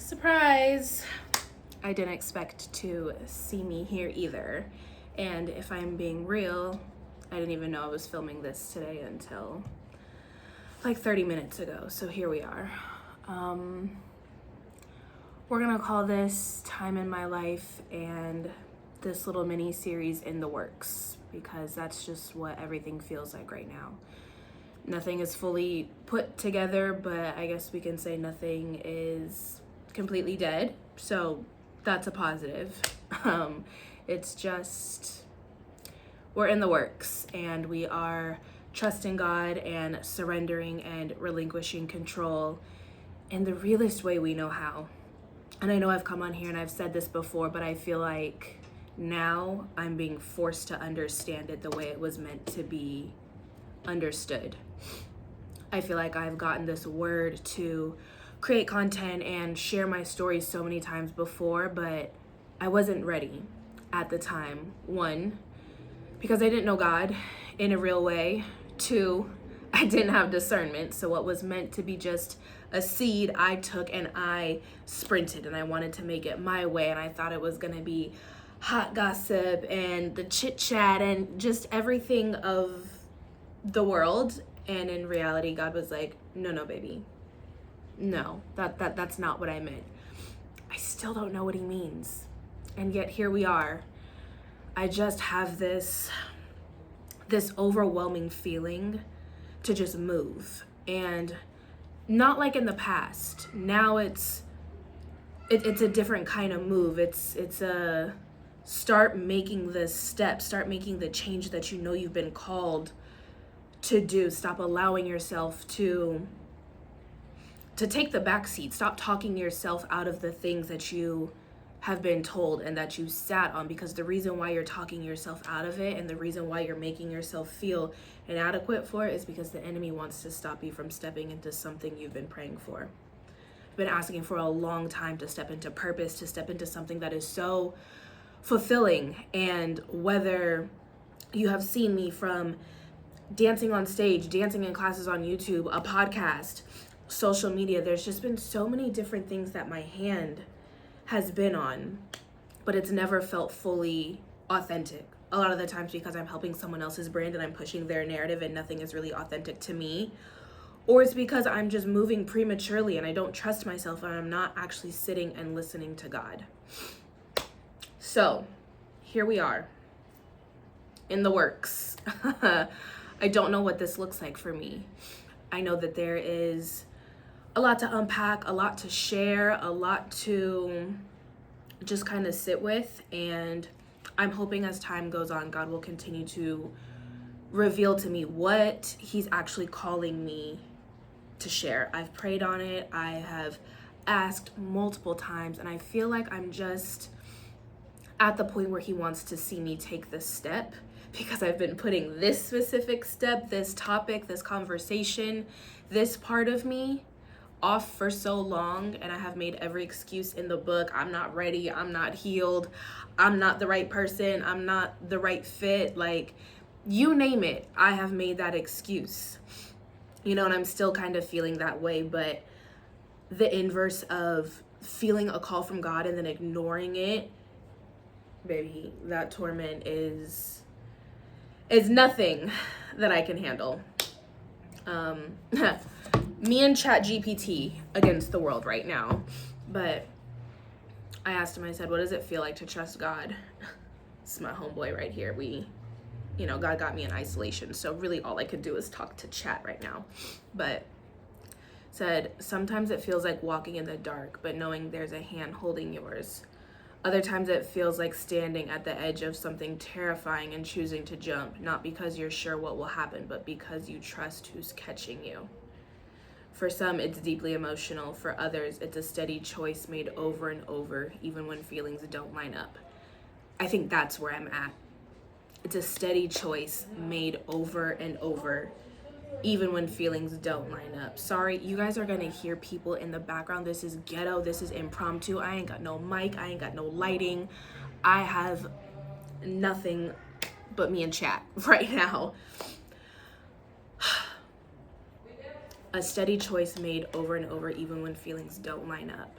Surprise! I didn't expect to see me here either. And if I'm being real, I didn't even know I was filming this today until like 30 minutes ago. So here we are. We're gonna call this Time in My Life and this little mini series in the works because that's just what everything feels like right now. Nothing is fully put together, but I guess we can say nothing is completely dead. So that's a positive. It's just, we're in the works and we are trusting God and surrendering and relinquishing control in the realest way we know how. And I know I've come on here and I've said this before, but I feel like now I'm being forced to understand it the way it was meant to be understood. I feel like I've gotten this word to create content and share my stories so many times before, but I wasn't ready at the time. One, because I didn't know God in a real way. Two, I didn't have discernment. So what was meant to be just a seed, I took and I sprinted and I wanted to make it my way. And I thought it was going to be hot gossip and the chit chat and just everything of the world. And in reality, God was like, no, baby. No, that's not what I meant. I still don't know what he means. And yet here we are. I just have this overwhelming feeling to just move. And not like in the past. Now it's a different kind of move. It's a start making the step, start making the change that you know you've been called to do. Stop allowing yourself to take the back seat. Stop talking yourself out of the things that you have been told and that you sat on, because the reason why you're talking yourself out of it and the reason why you're making yourself feel inadequate for it is because the enemy wants to stop you from stepping into something you've been praying for. I've been asking for a long time to step into purpose, to step into something that is so fulfilling. And whether you have seen me from dancing on stage, dancing in classes on YouTube, a podcast, social media, there's just been so many different things that my hand has been on, but it's never felt fully authentic. A lot of the times because I'm helping someone else's brand and I'm pushing their narrative and nothing is really authentic to me. Or it's because I'm just moving prematurely and I don't trust myself and I'm not actually sitting and listening to God. So here we are in the works. I don't know what this looks like for me. I know that there is a lot to unpack, a lot to share, a lot to just kind of sit with. And I'm hoping as time goes on, God will continue to reveal to me what he's actually calling me to share. I've prayed on it. I have asked multiple times, and I feel like I'm just at the point where he wants to see me take this step, because I've been putting this specific step, this topic, this conversation, this part of me off for so long, and I have made every excuse in the book. I'm not ready, I'm not healed, I'm not the right person, I'm not the right fit, like you name it, I have made that excuse. And I'm still kind of feeling that way, but the inverse of feeling a call from God and then ignoring it, baby, that torment is nothing that I can handle. Me and ChatGPT against the world right now. But I asked him, I said, what does it feel like to trust God? It's my homeboy right here. God got me in isolation. So really all I could do is talk to chat right now. But said, sometimes it feels like walking in the dark, but knowing there's a hand holding yours. Other times it feels like standing at the edge of something terrifying and choosing to jump, not because you're sure what will happen, but because you trust who's catching you. For some, it's deeply emotional. For others, it's a steady choice made over and over, even when feelings don't line up. I think that's where I'm at. It's a steady choice made over and over, even when feelings don't line up. Sorry, you guys are gonna hear people in the background. This is ghetto, this is impromptu. I ain't got no mic, I ain't got no lighting. I have nothing but me and chat right now. A steady choice made over and over, even when feelings don't line up.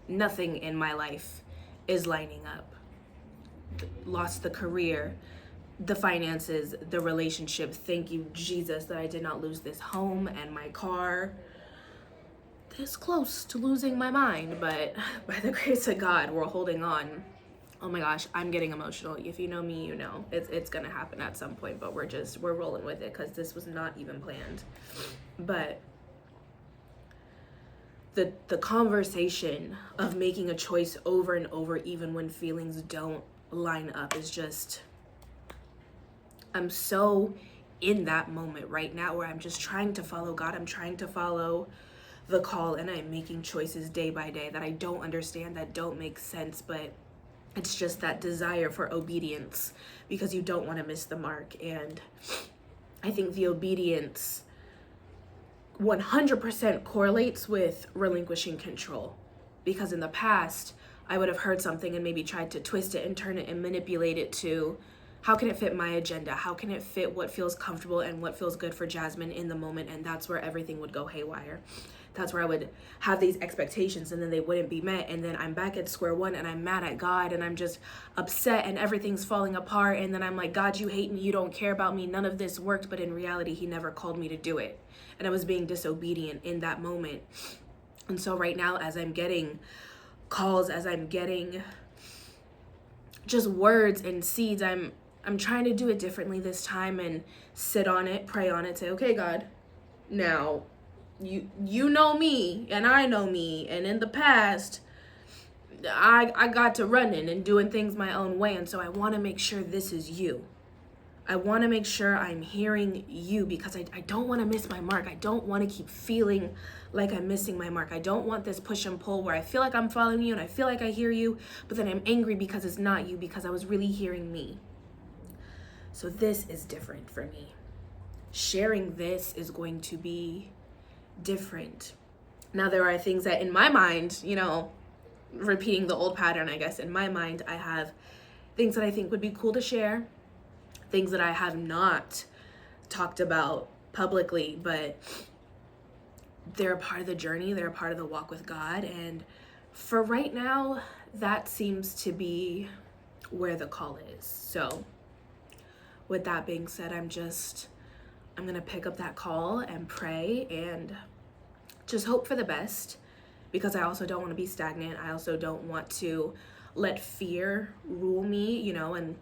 nothing in my life is lining up. Lost the career, the finances, the relationship. Thank you, Jesus, that I did not lose this home and my car. This close to losing my mind, but by the grace of God, we're holding on. Oh my gosh, I'm getting emotional. If you know me, you know it's gonna happen at some point, but we're rolling with it because this was not even planned. But the conversation of making a choice over and over, even when feelings don't line up, is just, I'm so in that moment right now where I'm just trying to follow God. I'm trying to follow the call, and I'm making choices day by day that I don't understand, that don't make sense, but it's just that desire for obedience because you don't want to miss the mark. And I think the obedience 100% correlates with relinquishing control, because in the past I would have heard something and maybe tried to twist it and turn it and manipulate it to, how can it fit my agenda? How can it fit what feels comfortable and what feels good for Jasmine in the moment? And that's where everything would go haywire. That's where I would have these expectations and then they wouldn't be met. And then I'm back at square one and I'm mad at God and I'm just upset and everything's falling apart. And then I'm like, God, you hate me. You don't care about me. None of this worked. But in reality, he never called me to do it. And I was being disobedient in that moment. And so right now, as I'm getting calls, as I'm getting just words and seeds, I'm trying to do it differently this time and sit on it, pray on it, say, okay, God, now you know me and I know me, and in the past I got to running and doing things my own way, and so I want to make sure this is you. I want to make sure I'm hearing you, because I don't want to miss my mark. I don't want to keep feeling like I'm missing my mark. I don't want this push and pull where I feel like I'm following you and I feel like I hear you, but then I'm angry because it's not you, because I was really hearing me. So this is different for me. Sharing this is going to be different. Now, there are things that in my mind, repeating the old pattern, I guess, in my mind, I have things that I think would be cool to share, things that I have not talked about publicly, but they're a part of the journey, they're a part of the walk with God. And for right now, that seems to be where the call is. So with that being said, I'm going to pick up that call and pray and just hope for the best, because I also don't want to be stagnant. I also don't want to let fear rule me, and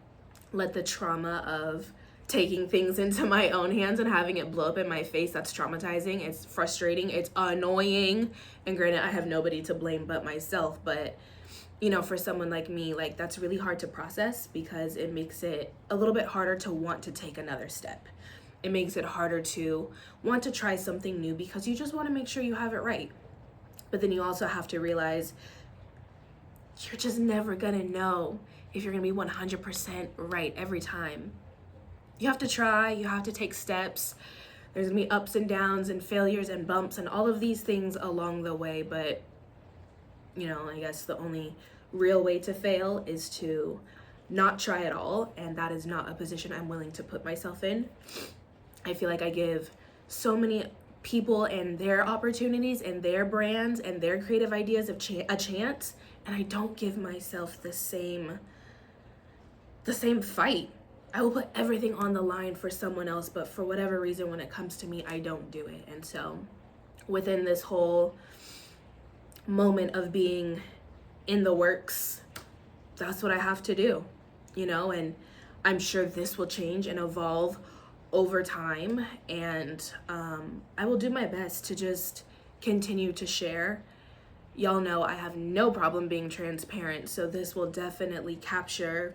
let the trauma of taking things into my own hands and having it blow up in my face. That's traumatizing. It's frustrating. It's annoying. And granted, I have nobody to blame but myself. But, for someone like me, that's really hard to process, because it makes it a little bit harder to want to take another step. It makes it harder to want to try something new, because you just want to make sure you have it right. But then you also have to realize you're just never going to know if you're going to be 100% right every time. You have to try, you have to take steps. There's going to be ups and downs and failures and bumps and all of these things along the way. But, I guess the only real way to fail is to not try at all. And that is not a position I'm willing to put myself in. I feel like I give so many people and their opportunities and their brands and their creative ideas a chance, and I don't give myself the same fight. I will put everything on the line for someone else, but for whatever reason, when it comes to me, I don't do it. And so within this whole moment of being in the works, that's what I have to do, and I'm sure this will change and evolve over time, and I will do my best to just continue to share. Y'all know I have no problem being transparent, so this will definitely capture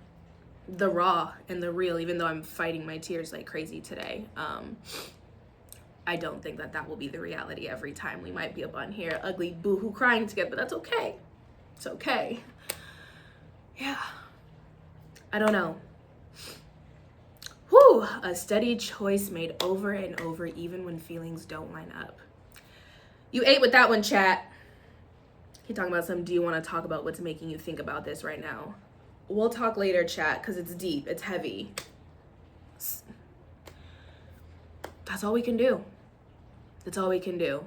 the raw and the real, even though I'm fighting my tears like crazy today. I don't think that will be the reality every time. We might be up on here ugly boo-hoo crying together, but that's okay. It's okay. Yeah. I don't know. Whew, a steady choice made over and over, even when feelings don't line up. You ate with that one, chat. He talking about do you want to talk about what's making you think about this right now? We'll talk later, chat, because it's deep, it's heavy. That's all we can do. That's all we can do.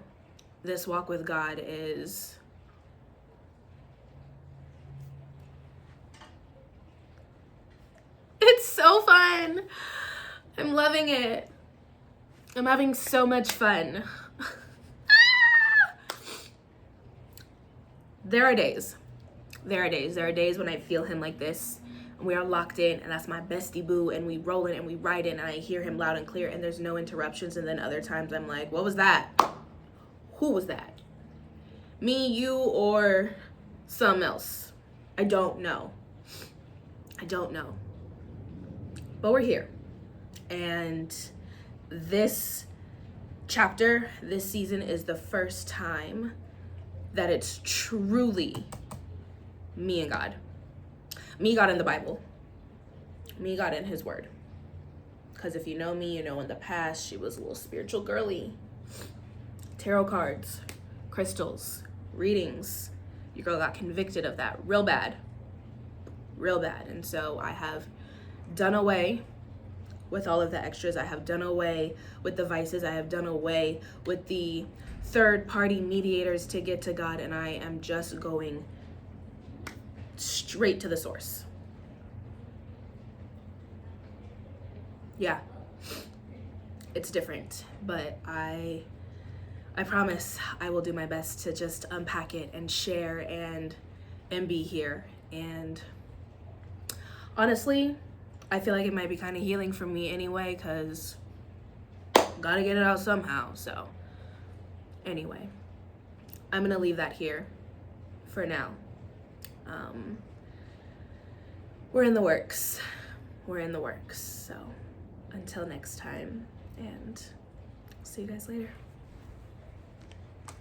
This walk with God is so fun. I'm loving it. I'm having so much fun. There are days when I feel him like this, and we are locked in, and that's my bestie boo, and we roll it and we ride it, and I hear him loud and clear, and there's no interruptions. And then other times I'm like, what was that? Who was that? Me, you, or something else? I don't know. But we're here. And this chapter, this season, is the first time that it's truly me and God. Me, God in the Bible. Me, God in his word. Because if you know me, you know in the past, she was a little spiritual girly. Tarot cards, crystals, readings. Your girl got convicted of that real bad. And so I have done away with all of the extras. I have done away with the vices. I have done away with the third-party mediators to get to God, and I am just going straight to the source. Yeah, it's different, but I promise I will do my best to just unpack it and share and be here. And honestly, I feel like it might be kind of healing for me anyway, because gotta get it out somehow. So anyway, I'm gonna leave that here for now. We're in the works. So until next time, and see you guys later.